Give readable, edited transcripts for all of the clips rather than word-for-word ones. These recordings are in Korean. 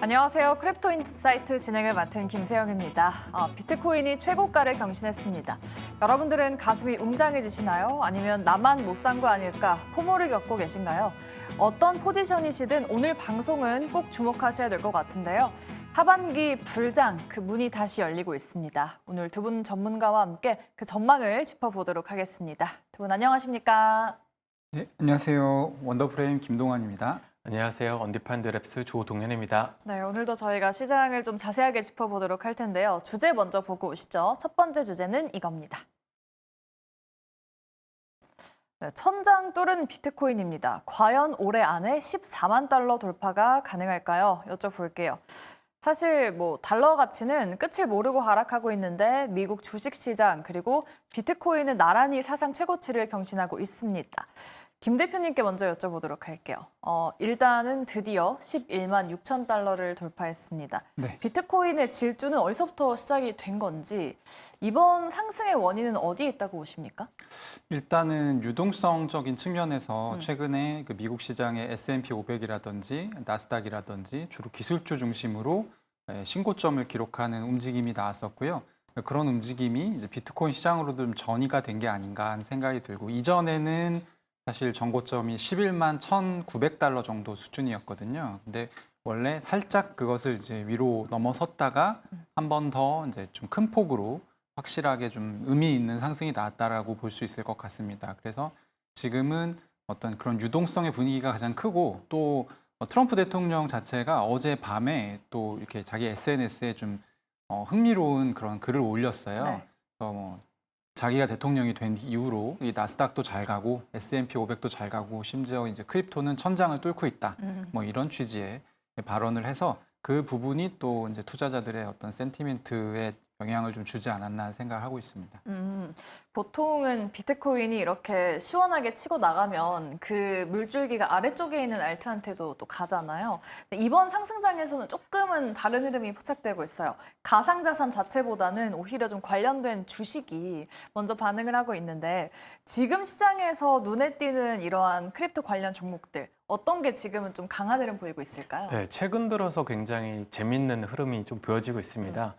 안녕하세요. 크립토 인사이트 진행을 맡은 김세영입니다. 비트코인이 최고가를 경신했습니다. 여러분들은 가슴이 웅장해지시나요? 아니면 나만 못 산 거 아닐까 포모를 겪고 계신가요? 어떤 포지션이시든 오늘 방송은 꼭 주목하셔야 될 것 같은데요. 하반기 불장 그 문이 다시 열리고 있습니다. 오늘 두 분 전문가와 함께 그 전망을 짚어보도록 하겠습니다. 두 분 안녕하십니까? 네, 안녕하세요. 원더프레임 김동환입니다. 안녕하세요. 언디판드랩스 조동현입니다. 네, 오늘도 저희가 시장을 좀 자세하게 짚어보도록 할 텐데요. 주제 먼저 보고 오시죠. 첫 번째 주제는 이겁니다. 네, 천장 뚫은 비트코인입니다. 과연 올해 안에 14만 달러 돌파가 가능할까요? 여쭤볼게요. 사실 달러 가치는 끝을 모르고 하락하고 있는데 미국 주식시장 그리고 비트코인은 나란히 사상 최고치를 경신하고 있습니다. 김 대표님께 먼저 여쭤보도록 할게요. 일단은 드디어 11만 6천 달러를 돌파했습니다. 네. 비트코인의 질주는 어디서부터 시작이 된 건지 이번 상승의 원인은 어디에 있다고 보십니까? 일단은 유동성적인 측면에서 최근에 그 미국 시장의 S&P 500이라든지 나스닥이라든지 주로 기술주 중심으로 신고점을 기록하는 움직임이 나왔었고요. 그런 움직임이 이제 비트코인 시장으로도 좀 전이가 된 게 아닌가 하는 생각이 들고, 이전에는 사실 전고점이 11만 1,900달러 정도 수준이었거든요. 근데 원래 살짝 그것을 이제 위로 넘어섰다가 한 번 더 이제 좀 큰 폭으로 확실하게 좀 의미 있는 상승이 나왔다라고 볼 수 있을 것 같습니다. 그래서 지금은 어떤 그런 유동성의 분위기가 가장 크고, 또 트럼프 대통령 자체가 어제 밤에 또 이렇게 자기 SNS에 좀 흥미로운 그런 글을 올렸어요. 네. 그래서 자기가 대통령이 된 이후로 이 나스닥도 잘 가고 S&P 500도 잘 가고 심지어 이제 크립토는 천장을 뚫고 있다. 이런 취지의 발언을 해서 그 부분이 또 이제 투자자들의 어떤 센티멘트에 영향을 좀 주지 않았나 생각하고 있습니다. 보통은 비트코인이 이렇게 시원하게 치고 나가면 그 물줄기가 아래쪽에 있는 알트한테도 또 가잖아요. 근데 이번 상승장에서는 조금은 다른 흐름이 포착되고 있어요. 가상자산 자체보다는 오히려 좀 관련된 주식이 먼저 반응을 하고 있는데, 지금 시장에서 눈에 띄는 이러한 크립토 관련 종목들 어떤 게 지금은 좀 강한 흐름 보이고 있을까요? 네, 최근 들어서 굉장히 재밌는 흐름이 좀 보여지고 있습니다.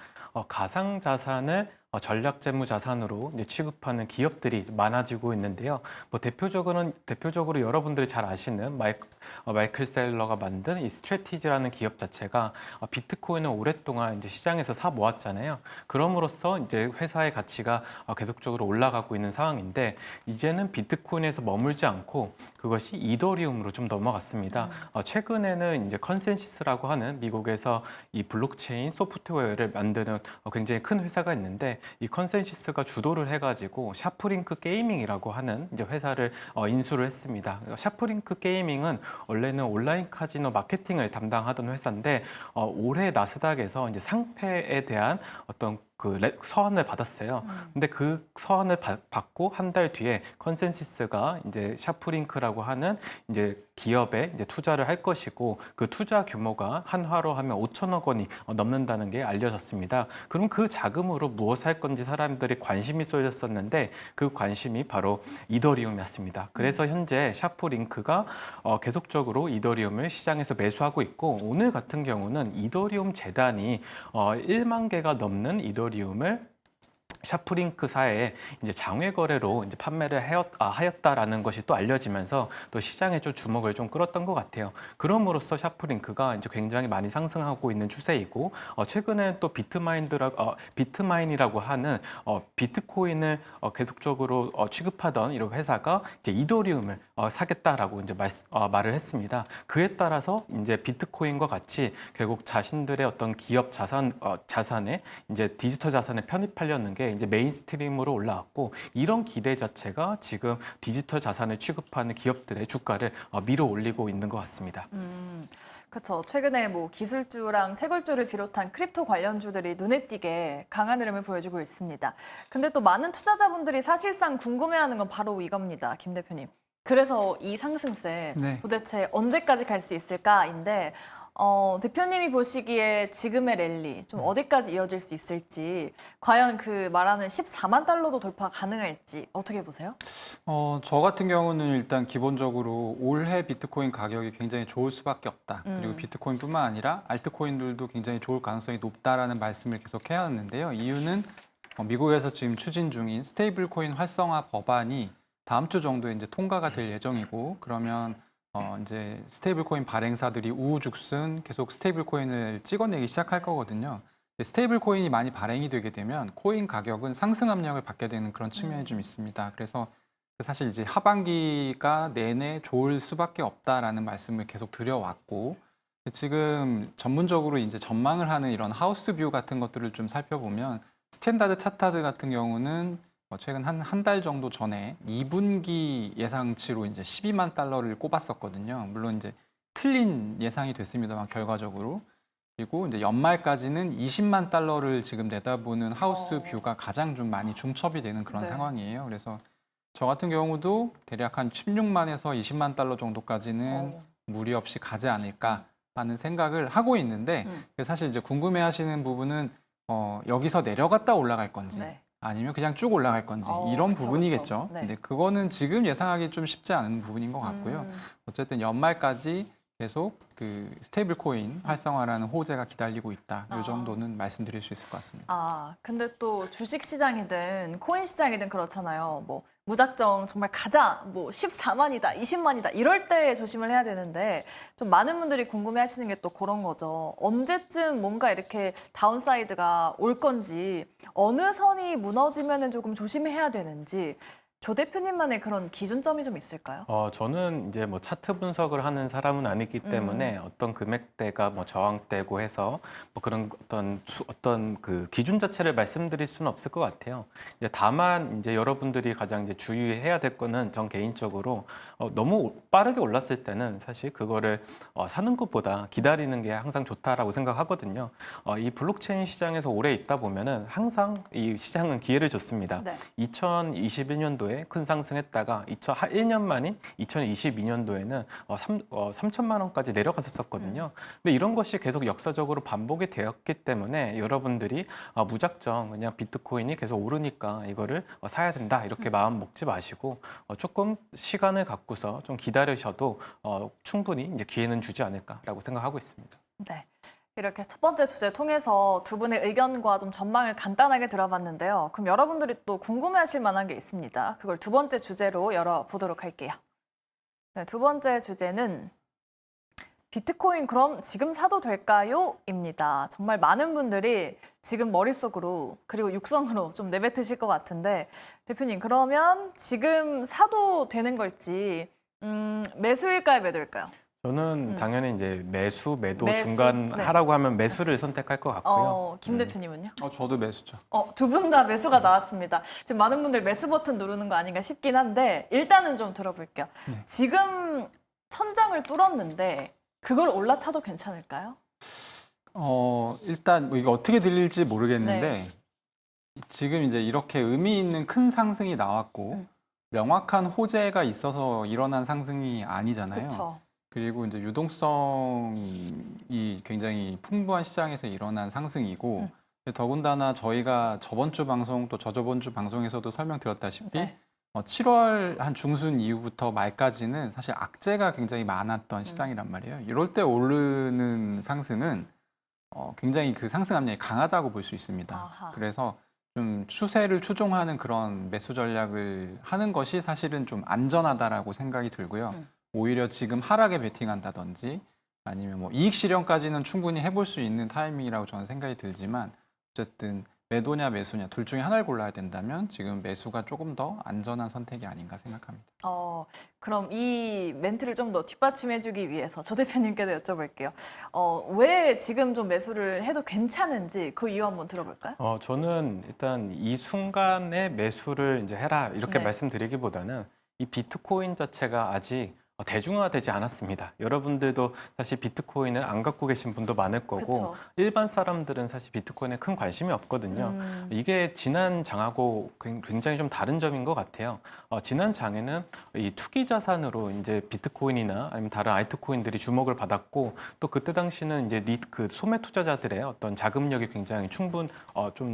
가상자산을 전략재무 자산으로 이제 취급하는 기업들이 많아지고 있는데요. 대표적으로 여러분들이 잘 아시는 마이클 셀러가 만든 이 스트래티지라는 기업 자체가 비트코인을 오랫동안 이제 시장에서 사 모았잖아요. 그럼으로써 이제 회사의 가치가 계속적으로 올라가고 있는 상황인데, 이제는 비트코인에서 머물지 않고 그것이 이더리움으로 좀 넘어갔습니다. 최근에는 이제 컨센시스라고 하는 미국에서 이 블록체인 소프트웨어를 만드는 굉장히 큰 회사가 있는데, 이 컨센시스가 주도를 해가지고 샤프링크 게이밍이라고 하는 이제 회사를 인수를 했습니다. 샤프링크 게이밍은 원래는 온라인 카지노 마케팅을 담당하던 회사인데, 올해 나스닥에서 이제 상패에 대한 어떤 서한을 받았어요. 근데 그 서한을 받고 한 달 뒤에 컨센시스가 이제 샤프링크라고 하는 이제 기업에 이제 투자를 할 것이고, 그 투자 규모가 한화로 하면 5천억 원이 넘는다는 게 알려졌습니다. 그럼 그 자금으로 무엇을 할 건지 사람들이 관심이 쏠렸었는데, 그 관심이 바로 이더리움이었습니다. 그래서 현재 샤프링크가 계속적으로 이더리움을 시장에서 매수하고 있고, 오늘 같은 경우는 이더리움 재단이 1만 개가 넘는 이더리움을 샤프링크사에 이제 장외 거래로 이제 판매를 하였다라는 것이 또 알려지면서 또 시장에 좀 주목을 좀 끌었던 것 같아요. 그럼으로써 샤프링크가 이제 굉장히 많이 상승하고 있는 추세이고, 최근에 또 비트마인이라고 하는 비트코인을 계속적으로 취급하던 이런 회사가 이제 이더리움을 사겠다라고 이제 말을 했습니다. 그에 따라서 이제 비트코인과 같이 결국 자신들의 어떤 기업 자산에 이제 디지털 자산에 편입하려는 게 이제 메인스트림으로 올라왔고, 이런 기대 자체가 지금 디지털 자산을 취급하는 기업들의 주가를 밀어 올리고 있는 것 같습니다. 그렇죠. 최근에 기술주랑 채굴주를 비롯한 크립토 관련주들이 눈에 띄게 강한 흐름을 보여주고 있습니다. 근데 또 많은 투자자분들이 사실상 궁금해하는 건 바로 이겁니다, 김 대표님. 그래서 이 상승세 네. 도대체 언제까지 갈 수 있을까인데, 대표님이 보시기에 지금의 랠리 좀 어디까지 이어질 수 있을지, 과연 그 말하는 14만 달러도 돌파 가능할지 어떻게 보세요? 저 같은 경우는 일단 기본적으로 올해 비트코인 가격이 굉장히 좋을 수밖에 없다. 그리고 비트코인뿐만 아니라 알트코인들도 굉장히 좋을 가능성이 높다라는 말씀을 계속 해왔는데요. 이유는 미국에서 지금 추진 중인 스테이블 코인 활성화 법안이 다음 주 정도에 이제 통과가 될 예정이고, 그러면 이제 스테이블 코인 발행사들이 우후죽순 계속 스테이블 코인을 찍어내기 시작할 거거든요. 스테이블 코인이 많이 발행이 되게 되면 코인 가격은 상승 압력을 받게 되는 그런 측면이 좀 있습니다. 그래서 사실 이제 하반기가 내내 좋을 수밖에 없다라는 말씀을 계속 드려왔고, 지금 전문적으로 이제 전망을 하는 이런 하우스 뷰 같은 것들을 좀 살펴보면 스탠다드 차타드 같은 경우는 최근 한 달 정도 전에 2분기 예상치로 이제 12만 달러를 꼽았었거든요. 물론 이제 틀린 예상이 됐습니다만 결과적으로. 그리고 이제 연말까지는 20만 달러를 지금 내다보는 하우스 뷰가 가장 좀 많이 중첩이 되는 그런 네. 상황이에요. 그래서 저 같은 경우도 대략 한 16만에서 20만 달러 정도까지는 무리 없이 가지 않을까 하는 생각을 하고 있는데, 사실 이제 궁금해하시는 부분은 여기서 내려갔다 올라갈 건지 네. 아니면 그냥 쭉 올라갈 건지 이런 그쵸, 부분이겠죠. 그쵸. 네. 근데 그거는 지금 예상하기 좀 쉽지 않은 부분인 것 같고요. 어쨌든 연말까지 계속 그 스테이블 코인 활성화라는 호재가 기다리고 있다. 이 정도는 말씀드릴 수 있을 것 같습니다. 근데 또 주식 시장이든 코인 시장이든 그렇잖아요. 뭐 무작정 정말 가자, 뭐 14만이다, 20만이다 이럴 때 조심을 해야 되는데, 좀 많은 분들이 궁금해하시는 게 또 그런 거죠. 언제쯤 뭔가 이렇게 다운사이드가 올 건지, 어느 선이 무너지면은 조금 조심해야 되는지, 조 대표님만의 그런 기준점이 좀 있을까요? 저는 이제 뭐 차트 분석을 하는 사람은 아니기 때문에 어떤 금액대가 뭐 저항대고 해서 뭐 그런 어떤 그 기준 자체를 말씀드릴 수는 없을 것 같아요. 이제 다만 이제 여러분들이 가장 이제 주의해야 될 거는, 전 개인적으로 너무 빠르게 올랐을 때는 사실 그거를 사는 것보다 기다리는 게 항상 좋다라고 생각하거든요. 이 블록체인 시장에서 오래 있다 보면은 항상 이 시장은 기회를 줬습니다. 네. 2021년도에 큰 상승했다가 1년 만인 2022년도에는 3천만 원까지 내려갔었거든요. 근데 이런 것이 계속 역사적으로 반복이 되었기 때문에 여러분들이 무작정 그냥 비트코인이 계속 오르니까 이거를 사야 된다 이렇게 마음 먹지 마시고 조금 시간을 갖고서 좀 기다리셔도 충분히 이제 기회는 주지 않을까라고 생각하고 있습니다. 네. 이렇게 첫 번째 주제 통해서 두 분의 의견과 좀 전망을 간단하게 들어봤는데요. 그럼 여러분들이 또 궁금해하실 만한 게 있습니다. 그걸 두 번째 주제로 열어보도록 할게요. 네, 두 번째 주제는 비트코인 그럼 지금 사도 될까요? 입니다. 정말 많은 분들이 지금 머릿속으로 그리고 육성으로 좀 내뱉으실 것 같은데, 대표님 그러면 지금 사도 되는 걸지, 매수일까요, 매도일까요? 저는 당연히 이제 매도 매수? 중간 네. 하라고 하면 매수를 선택할 것 같고요. 김 대표님은요? 저도 매수죠. 두 분 다 매수가 나왔습니다. 지금 많은 분들 매수 버튼 누르는 거 아닌가 싶긴 한데, 일단은 좀 들어볼게요. 지금 천장을 뚫었는데 그걸 올라타도 괜찮을까요? 일단 뭐 이게 어떻게 들릴지 모르겠는데, 네. 지금 이제 이렇게 의미 있는 큰 상승이 나왔고 명확한 호재가 있어서 일어난 상승이 아니잖아요. 그렇죠. 그리고 이제 유동성이 굉장히 풍부한 시장에서 일어난 상승이고, 더군다나 저희가 저번 주 방송 또 저저번 주 방송에서도 설명드렸다시피 네. 7월 한 중순 이후부터 말까지는 사실 악재가 굉장히 많았던 시장이란 말이에요. 이럴 때 오르는 상승은 굉장히 그 상승 압력이 강하다고 볼 수 있습니다. 아하. 그래서 좀 추세를 추종하는 그런 매수 전략을 하는 것이 사실은 좀 안전하다라고 생각이 들고요. 오히려 지금 하락에 베팅한다든지 아니면 뭐 이익 실현까지는 충분히 해볼 수 있는 타이밍이라고 저는 생각이 들지만, 어쨌든 매도냐 매수냐 둘 중에 하나를 골라야 된다면 지금 매수가 조금 더 안전한 선택이 아닌가 생각합니다. 그럼 이 멘트를 좀 더 뒷받침해주기 위해서 조 대표님께도 여쭤볼게요. 왜 지금 좀 매수를 해도 괜찮은지 그 이유 한번 들어볼까요? 저는 일단 이 순간에 매수를 이제 해라 이렇게 네. 말씀드리기보다는 이 비트코인 자체가 아직 대중화되지 않았습니다. 여러분들도 사실 비트코인을 안 갖고 계신 분도 많을 거고 그쵸. 일반 사람들은 사실 비트코인에 큰 관심이 없거든요. 이게 지난 장하고 굉장히 좀 다른 점인 것 같아요. 지난 장에는 이 투기 자산으로 이제 비트코인이나 아니면 다른 알트코인들이 주목을 받았고 또 그때 당시는 이제 그 소매 투자자들의 어떤 자금력이 굉장히 좀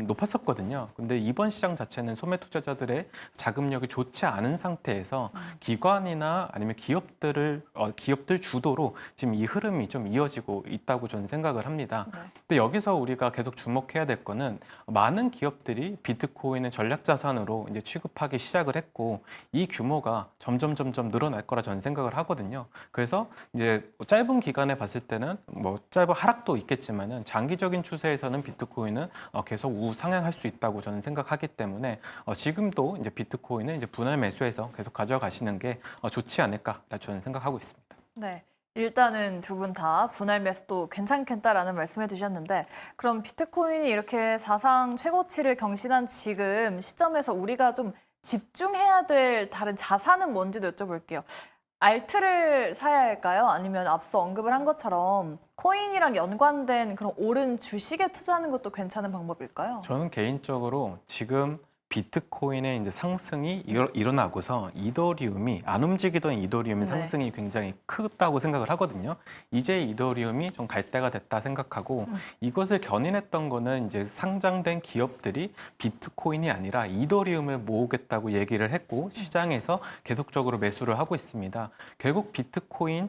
높았었거든요. 근데 이번 시장 자체는 소매 투자자들의 자금력이 좋지 않은 상태에서 기관이나 아니면 기업들 주도로 지금 이 흐름이 좀 이어지고 있다고 저는 생각을 합니다. 네. 근데 여기서 우리가 계속 주목해야 될 거는 많은 기업들이 비트코인을 전략 자산으로 이제 취급하기 시작을 했고 이 규모가 점점 늘어날 거라 저는 생각을 하거든요. 그래서 이제 짧은 기간에 봤을 때는 뭐 짧은 하락도 있겠지만은 장기적인 추세에서는 비트코인은 계속 우상향할 수 있다고 저는 생각하기 때문에 지금도 이제 비트코인은 이제 분할 매수해서 계속 가져가시는 게 좋지 않을까 저는 생각하고 있습니다. 네. 일단은 두 분 다 분할 매수도 괜찮겠다라는 말씀해 주셨는데 그럼 비트코인이 이렇게 사상 최고치를 경신한 지금 시점에서 우리가 좀 집중해야 될 다른 자산은 뭔지도 여쭤볼게요. 알트를 사야 할까요? 아니면 앞서 언급을 한 것처럼 코인이랑 연관된 그런 오른 주식에 투자하는 것도 괜찮은 방법일까요? 저는 개인적으로 지금 비트코인의 이제 상승이 일어나고서 이더리움이 안 움직이던 이더리움의 네. 상승이 굉장히 크다고 생각을 하거든요. 이제 이더리움이 좀 갈 때가 됐다 생각하고 이것을 견인했던 거는 이제 상장된 기업들이 비트코인이 아니라 이더리움을 모으겠다고 얘기를 했고 시장에서 계속적으로 매수를 하고 있습니다. 결국 비트코인을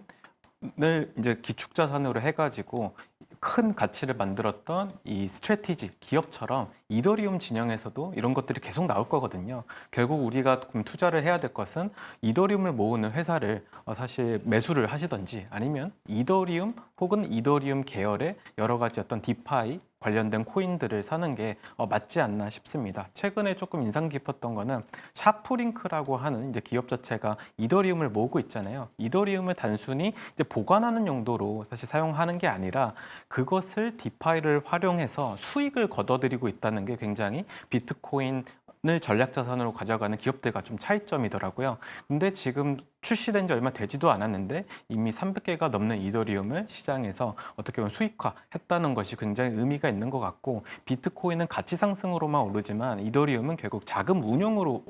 이제 기축자산으로 해가지고 큰 가치를 만들었던 이 스트래티지 기업처럼 이더리움 진영에서도 이런 것들이 계속 나올 거거든요. 결국 우리가 그럼 투자를 해야 될 것은 이더리움을 모으는 회사를 사실 매수를 하시던지 아니면 이더리움 혹은 이더리움 계열의 여러 가지 어떤 디파이 관련된 코인들을 사는 게 맞지 않나 싶습니다. 최근에 조금 인상 깊었던 거는 샤프링크라고 하는 이제 기업 자체가 이더리움을 모으고 있잖아요. 이더리움을 단순히 이제 보관하는 용도로 사실 사용하는 게 아니라 그것을 디파이를 활용해서 수익을 거둬들이고 있다는 게 굉장히 비트코인을 전략 자산으로 가져가는 기업들과 좀 차이점이더라고요. 근데 지금 출시된 지 얼마 되지도 않았는데 이미 300개가 넘는 이더리움을 시장에서 어떻게 보면 수익화했다는 것이 굉장히 의미가 있는 것 같고 비트코인은 가치 상승으로만 오르지만 이더리움은 결국 자금 운용으로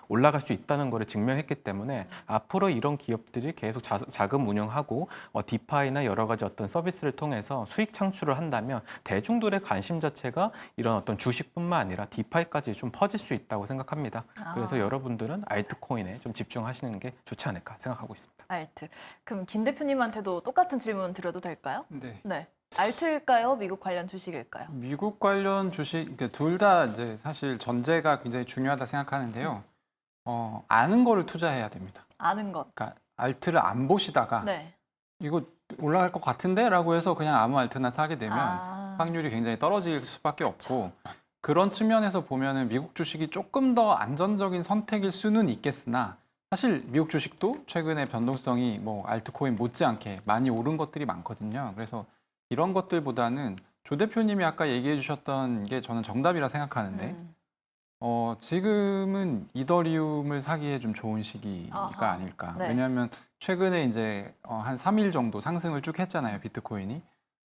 올라갈 수 있다는 것을 증명했기 때문에 앞으로 이런 기업들이 계속 자금 운용하고 디파이나 여러 가지 어떤 서비스를 통해서 수익 창출을 한다면 대중들의 관심 자체가 이런 어떤 주식뿐만 아니라 디파이까지 좀 퍼질 수 있다고 생각합니다. 그래서 여러분들은 알트코인에 좀 집중하시는 게 좋지 않을까 생각하고 있습니다. 알트. 그럼 김 대표님한테도 똑같은 질문 드려도 될까요? 네. 네. 알트일까요? 미국 관련 주식일까요? 미국 관련 주식 둘 다 이제 사실 전제가 굉장히 중요하다 생각하는데요. 아는 거를 투자해야 됩니다. 아는 것. 그러니까 알트를 안 보시다가 네. 이거 올라갈 것 같은데라고 해서 그냥 아무 알트나 사게 되면 아. 확률이 굉장히 떨어질 수밖에 없고 그런 측면에서 보면은 미국 주식이 조금 더 안전적인 선택일 수는 있겠으나 사실 미국 주식도 최근에 변동성이 뭐 알트코인 못지않게 많이 오른 것들이 많거든요. 그래서 이런 것들보다는 조 대표님이 아까 얘기해 주셨던 게 저는 정답이라 생각하는데 지금은 이더리움을 사기에 좀 좋은 시기가 아하. 아닐까. 네. 왜냐하면 최근에 이제 한 3일 정도 상승을 쭉 했잖아요, 비트코인이.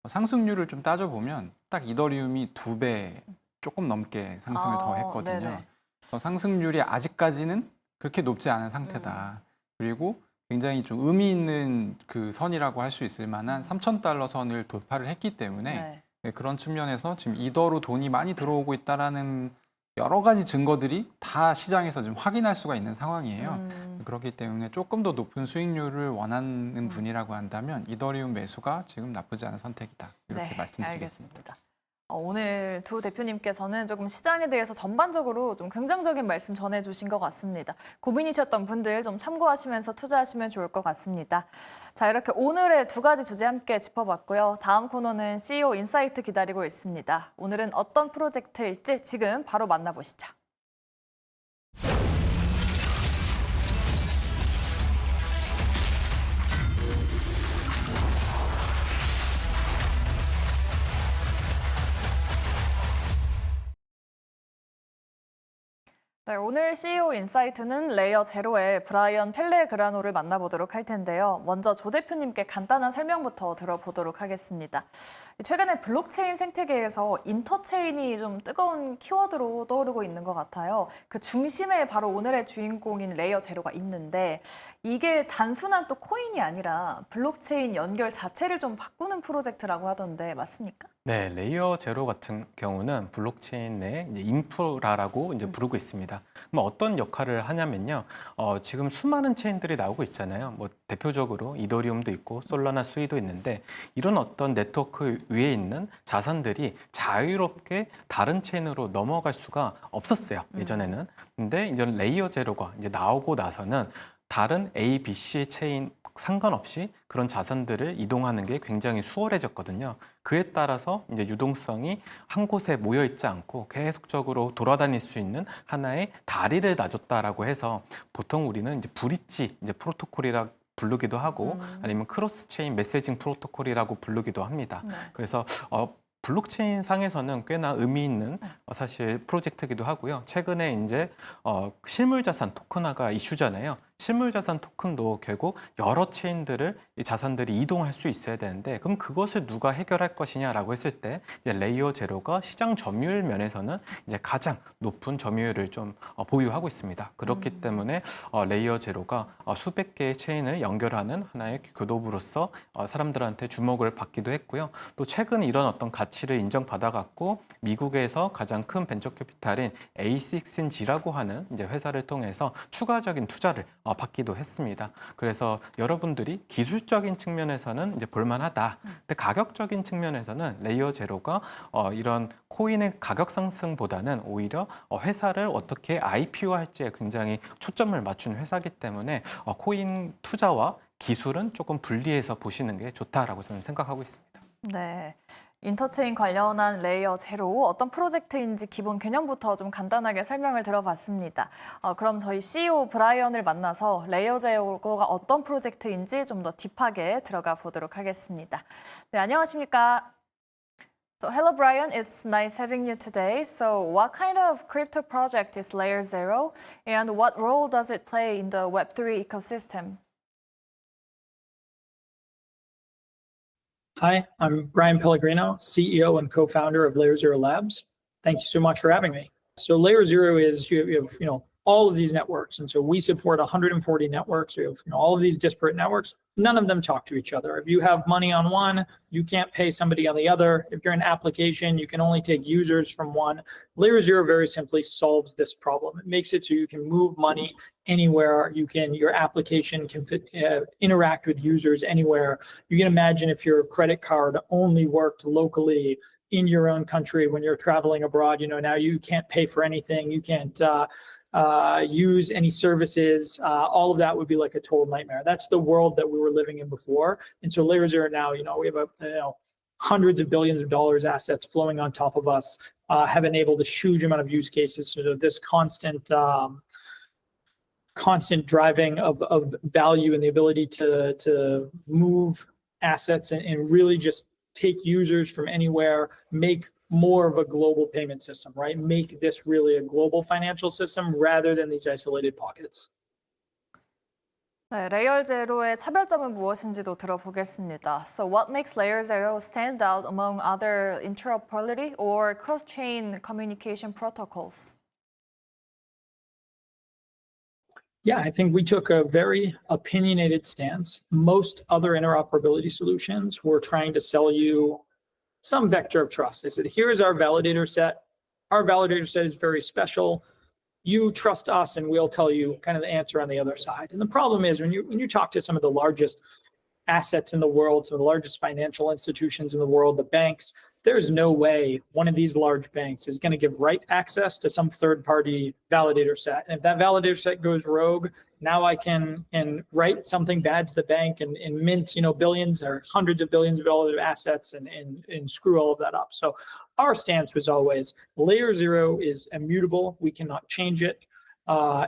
상승률을 좀 따져보면 딱 이더리움이 2배 조금 넘게 상승을 더 했거든요. 네네. 상승률이 아직까지는 그렇게 높지 않은 상태다. 그리고 굉장히 좀 의미 있는 그 선이라고 할 수 있을 만한 3,000달러 선을 돌파를 했기 때문에 네. 네, 그런 측면에서 지금 이더로 돈이 많이 들어오고 있다라는 여러 가지 증거들이 다 시장에서 지금 확인할 수가 있는 상황이에요. 그렇기 때문에 조금 더 높은 수익률을 원하는 분이라고 한다면 이더리움 매수가 지금 나쁘지 않은 선택이다. 이렇게 네, 말씀드리겠습니다. 알겠습니다. 오늘 두 대표님께서는 조금 시장에 대해서 전반적으로 좀 긍정적인 말씀 전해주신 것 같습니다. 고민이셨던 분들 좀 참고하시면서 투자하시면 좋을 것 같습니다. 자, 이렇게 오늘의 두 가지 주제 함께 짚어봤고요. 다음 코너는 CEO 인사이트 기다리고 있습니다. 오늘은 어떤 프로젝트일지 지금 바로 만나보시죠. 네, 오늘 CEO 인사이트는 레이어 제로의 브라이언 펠레그라노를 만나보도록 할 텐데요. 먼저 조 대표님께 간단한 설명부터 들어보도록 하겠습니다. 최근에 블록체인 생태계에서 인터체인이 좀 뜨거운 키워드로 떠오르고 있는 것 같아요. 그 중심에 바로 오늘의 주인공인 레이어 제로가 있는데 이게 단순한 또 코인이 아니라 블록체인 연결 자체를 좀 바꾸는 프로젝트라고 하던데 맞습니까? 네, 레이어 제로 같은 경우는 블록체인 내 이제 인프라라고 이제 부르고 있습니다. 그럼 어떤 역할을 하냐면요. 지금 수많은 체인들이 나오고 있잖아요. 뭐 대표적으로 이더리움도 있고 솔라나 수이도 있는데 이런 어떤 네트워크 위에 있는 자산들이 자유롭게 다른 체인으로 넘어갈 수가 없었어요. 예전에는. 근데 이제 레이어 제로가 이제 나오고 나서는 다른 A, B, C 체인 상관없이 그런 자산들을 이동하는 게 굉장히 수월해졌거든요. 그에 따라서 이제 유동성이 한 곳에 모여 있지 않고 계속적으로 돌아다닐 수 있는 하나의 다리를 놔줬다라고 해서 보통 우리는 이제 브릿지 이제 프로토콜이라 부르기도 하고 아니면 크로스 체인 메시징 프로토콜이라고 부르기도 합니다. 네. 그래서 블록체인 상에서는 꽤나 의미 있는 사실 프로젝트이기도 하고요. 최근에 이제 실물자산 토큰화가 이슈잖아요. 실물자산 토큰도 결국 여러 체인들을 이 자산들이 이동할 수 있어야 되는데 그럼 그것을 누가 해결할 것이냐라고 했을 때 이제 레이어 제로가 시장 점유율 면에서는 이제 가장 높은 점유율을 좀 보유하고 있습니다. 그렇기 때문에 레이어 제로가 수백 개의 체인을 연결하는 하나의 교도부로서 사람들한테 주목을 받기도 했고요. 또 최근 이런 어떤 가치를 인정받아갖고 미국에서 가장 큰 벤처 캐피탈인 A16G라고 하는 이제 회사를 통해서 추가적인 투자를 받기도 했습니다. 그래서 여러분들이 기술적인 측면에서는 이제 볼만하다. 근데 가격적인 측면에서는 레이어 제로가 이런 코인의 가격 상승보다는 오히려 회사를 어떻게 IPO할지에 굉장히 초점을 맞춘 회사이기 때문에 코인 투자와 기술은 조금 분리해서 보시는 게 좋다라고 저는 생각하고 있습니다. 네. 인터체인 관련한 레이어 제로 어떤 프로젝트인지 기본 개념부터 좀 간단하게 설명을 들어봤습니다. 그럼 저희 CEO 브라이언을 만나서 레이어 제로가 어떤 프로젝트인지 좀 더 딥하게 들어가 보도록 하겠습니다. 네, 안녕하십니까? So, hello Brian, it's nice having you today. So, what kind of crypto project is Layer Zero and what role does it play in the Web3 ecosystem? Hi, I'm Brian Pellegrino, CEO and co-founder of Layer Zero Labs. Thank you so much for having me. So Layer Zero is you have all of these networks, and so we support 140 networks. We have all of these disparate networks. None of them talk to each other. If you have money on one, you can't pay somebody on the other. If you're an application, you can only take users from one. Layer Zero very simply solves this problem. It makes it so you can move money anywhere. Your application can interact with users anywhere. You can imagine if your credit card only worked locally in your own country when you're traveling abroad. Now you can't pay for anything. You can't use any services. All of that would be like a total nightmare. That's the world that we were living in before. And so Layer Zero now, we have hundreds of billions of dollars assets flowing on top of us, have enabled a huge amount of use cases. So this constant driving of value and the ability to move assets and really just take users from anywhere, make more of a global payment system, right? Make this really a global financial system rather than these isolated pockets. 네, 레이어 제로의 차별점은 무엇인지도 들어보겠습니다. So what makes Layer Zero stand out among other interoperability or cross-chain communication protocols? Yeah, I think we took a very opinionated stance. Most other interoperability solutions were trying to sell you some vector of trust. They said, here's our validator set. Our validator set is very special. You trust us and we'll tell you kind of the answer on the other side. And the problem is when you talk to some of the largest assets in the world, some of the largest financial institutions in the world, the banks, there's no way one of these large banks is going to give write access to some third-party validator set. And if that validator set goes rogue, now I can write something bad to the bank and mint, billions or hundreds of billions of dollars of assets and screw all of that up. So our stance was always Layer Zero is immutable. We cannot change it.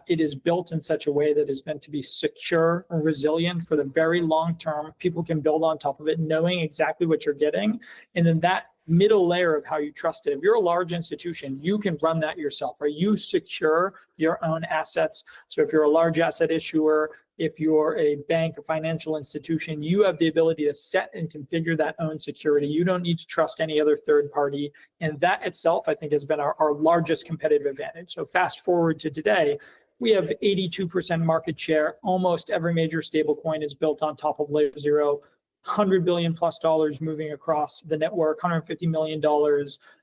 It is built in such a way that is meant to be secure and resilient for the very long term. People can build on top of it, knowing exactly what you're getting. And then that middle layer of how you trust it. If you're a large institution, you can run that yourself, right? You secure your own assets. So if you're a large asset issuer, if you're a bank, a financial institution, you have the ability to set and configure that own security. You don't need to trust any other third party. And that itself, I think, has been our largest competitive advantage. So fast forward to today, we have 82% market share. Almost every major stablecoin is built on top of Layer 0. $100 billion plus moving across the network, $150 million,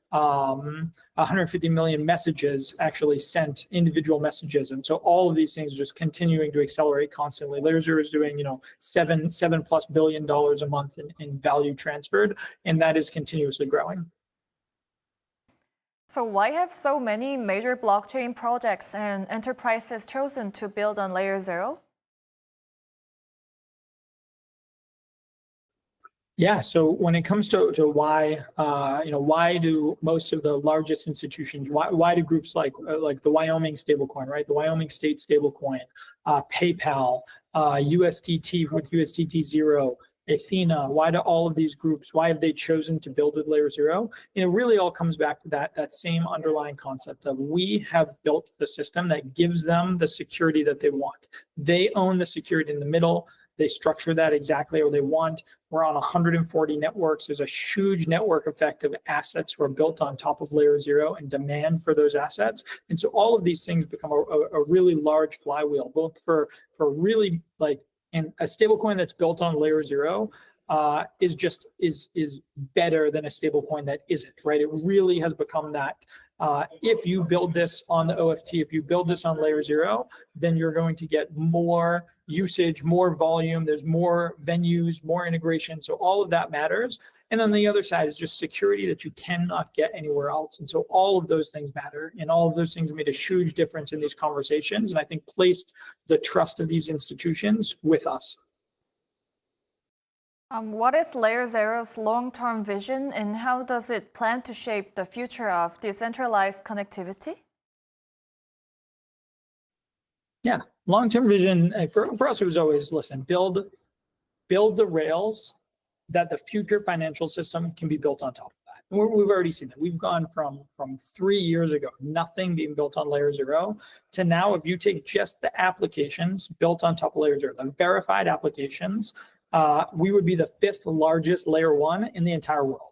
150 million messages actually sent, individual messages. And so all of these things are just continuing to accelerate constantly. Layer 0 is doing, $7+ billion a month in value transferred, and that is continuously growing. So why have so many major blockchain projects and enterprises chosen to build on Layer 0? Yeah, so when it comes to why, why do most of the largest institutions, why do groups like the Wyoming stablecoin, right? The Wyoming State stablecoin, PayPal, USDT with USDT 0, Athena, why do all of these groups, why have they chosen to build with Layer 0? And it really all comes back to that same underlying concept of we have built the system that gives them the security that they want. They own the security in the middle. They structure that exactly how they want. We're on 140 networks. There's a huge network effect of assets who are built on top of Layer 0 and demand for those assets. And so all of these things become a really large flywheel, both for really and a stablecoin that's built on Layer 0 is better than a stablecoin that isn't, right? It really has become that. If you build this on the OFT, if you build this on Layer 0, then you're going to get more usage, more volume, there's more venues, more integration. So all of that matters. And then the other side is just security that you cannot get anywhere else. And so all of those things matter. And all of those things made a huge difference in these conversations. And I think placed the trust of these institutions with us. What is Layer 0's long-term vision, and how does it plan to shape the future of decentralized connectivity? Yeah, long-term vision for us, it was always, listen, build the rails that the future financial system can be built on top of that. And we've already seen that. We've gone from 3 years ago, nothing being built on Layer 0, to now, if you take just the applications built on top of Layer 0, the verified applications, we would be the 5th largest Layer 1 in the entire world.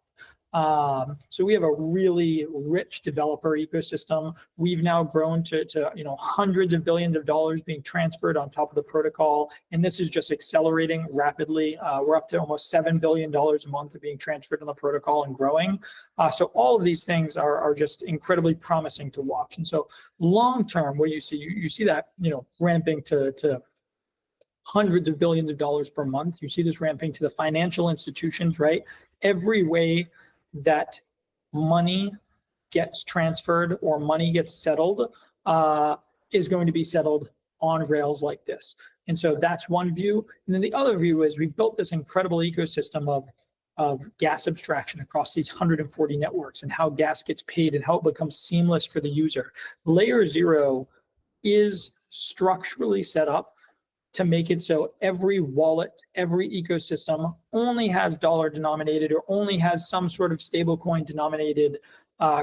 So we have a really rich developer ecosystem. We've now grown to hundreds of billions of dollars being transferred on top of the protocol, and this is just accelerating rapidly. We're up to almost $7 billion a month of being transferred on the protocol and growing. So all of these things are just incredibly promising to watch. And so long term, what you see that ramping to hundreds of billions of dollars per month. You see this ramping to the financial institutions, right? Every way that money gets transferred or money gets settled is going to be settled on rails like this. And so that's one view. And then the other view is we've built this incredible ecosystem of gas abstraction across these 140 networks and how gas gets paid and how it becomes seamless for the user. Layer 0 is structurally set up to make it so every wallet, every ecosystem only has dollar denominated or only has some sort of stablecoin denominated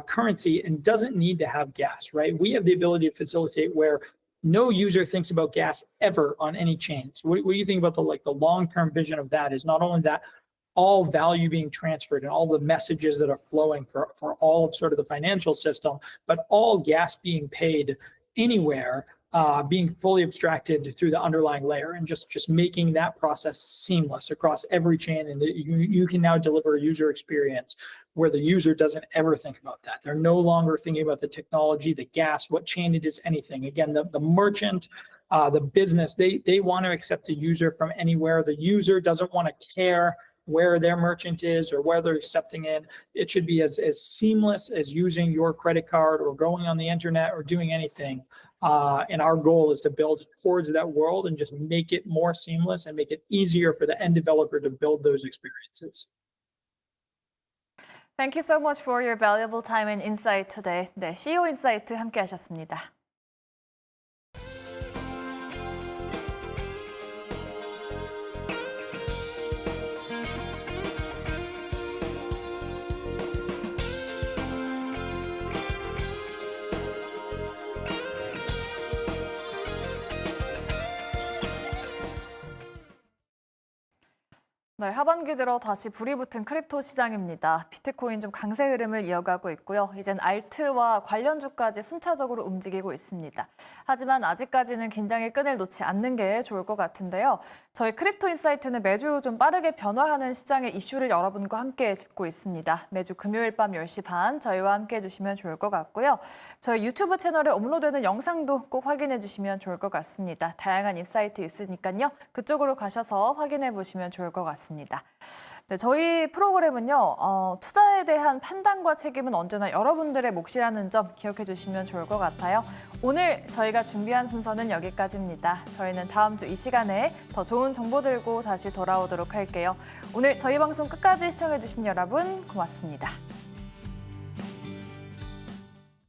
currency and doesn't need to have gas, right? We have the ability to facilitate where no user thinks about gas ever on any chain. So what do you think about the long-term vision of that is not only that all value being transferred and all the messages that are flowing for all of sort of the financial system, but all gas being paid anywhere, being fully abstracted through the underlying layer and just making that process seamless across every chain. And you can now deliver a user experience where the user doesn't ever think about that. They're no longer thinking about the technology, the gas, what chain it is, anything. Again, the merchant, the business, they want to accept a user from anywhere. The user doesn't want to care where their merchant is or where they're accepting it. It should be as seamless as using your credit card or going on the internet or doing anything. And our goal is to build towards that world and just make it more seamless and make it easier for the end developer to build those experiences. Thank you so much for your valuable time and insight today. 네, CEO 인사이트 함께 하셨습니다. 네, 하반기 들어 다시 불이 붙은 크립토 시장입니다. 비트코인 좀 강세 흐름을 이어가고 있고요. 이젠 알트와 관련주까지 순차적으로 움직이고 있습니다. 하지만 아직까지는 긴장의 끈을 놓지 않는 게 좋을 것 같은데요. 저희 크립토 인사이트는 매주 좀 빠르게 변화하는 시장의 이슈를 여러분과 함께 짚고 있습니다. 매주 금요일 밤 10시 반 저희와 함께 해주시면 좋을 것 같고요. 저희 유튜브 채널에 업로드되는 영상도 꼭 확인해 주시면 좋을 것 같습니다. 다양한 인사이트 있으니까요. 그쪽으로 가셔서 확인해 보시면 좋을 것 같습니다. 네, 저희 프로그램은요, 투자에 대한 판단과 책임은 언제나 여러분들의 몫이라는 점 기억해 주시면 좋을 것 같아요. 오늘 저희가 준비한 순서는 여기까지입니다. 저희는 다음 주 이 시간에 더 좋은 정보 들고 다시 돌아오도록 할게요. 오늘 저희 방송 끝까지 시청해 주신 여러분 고맙습니다.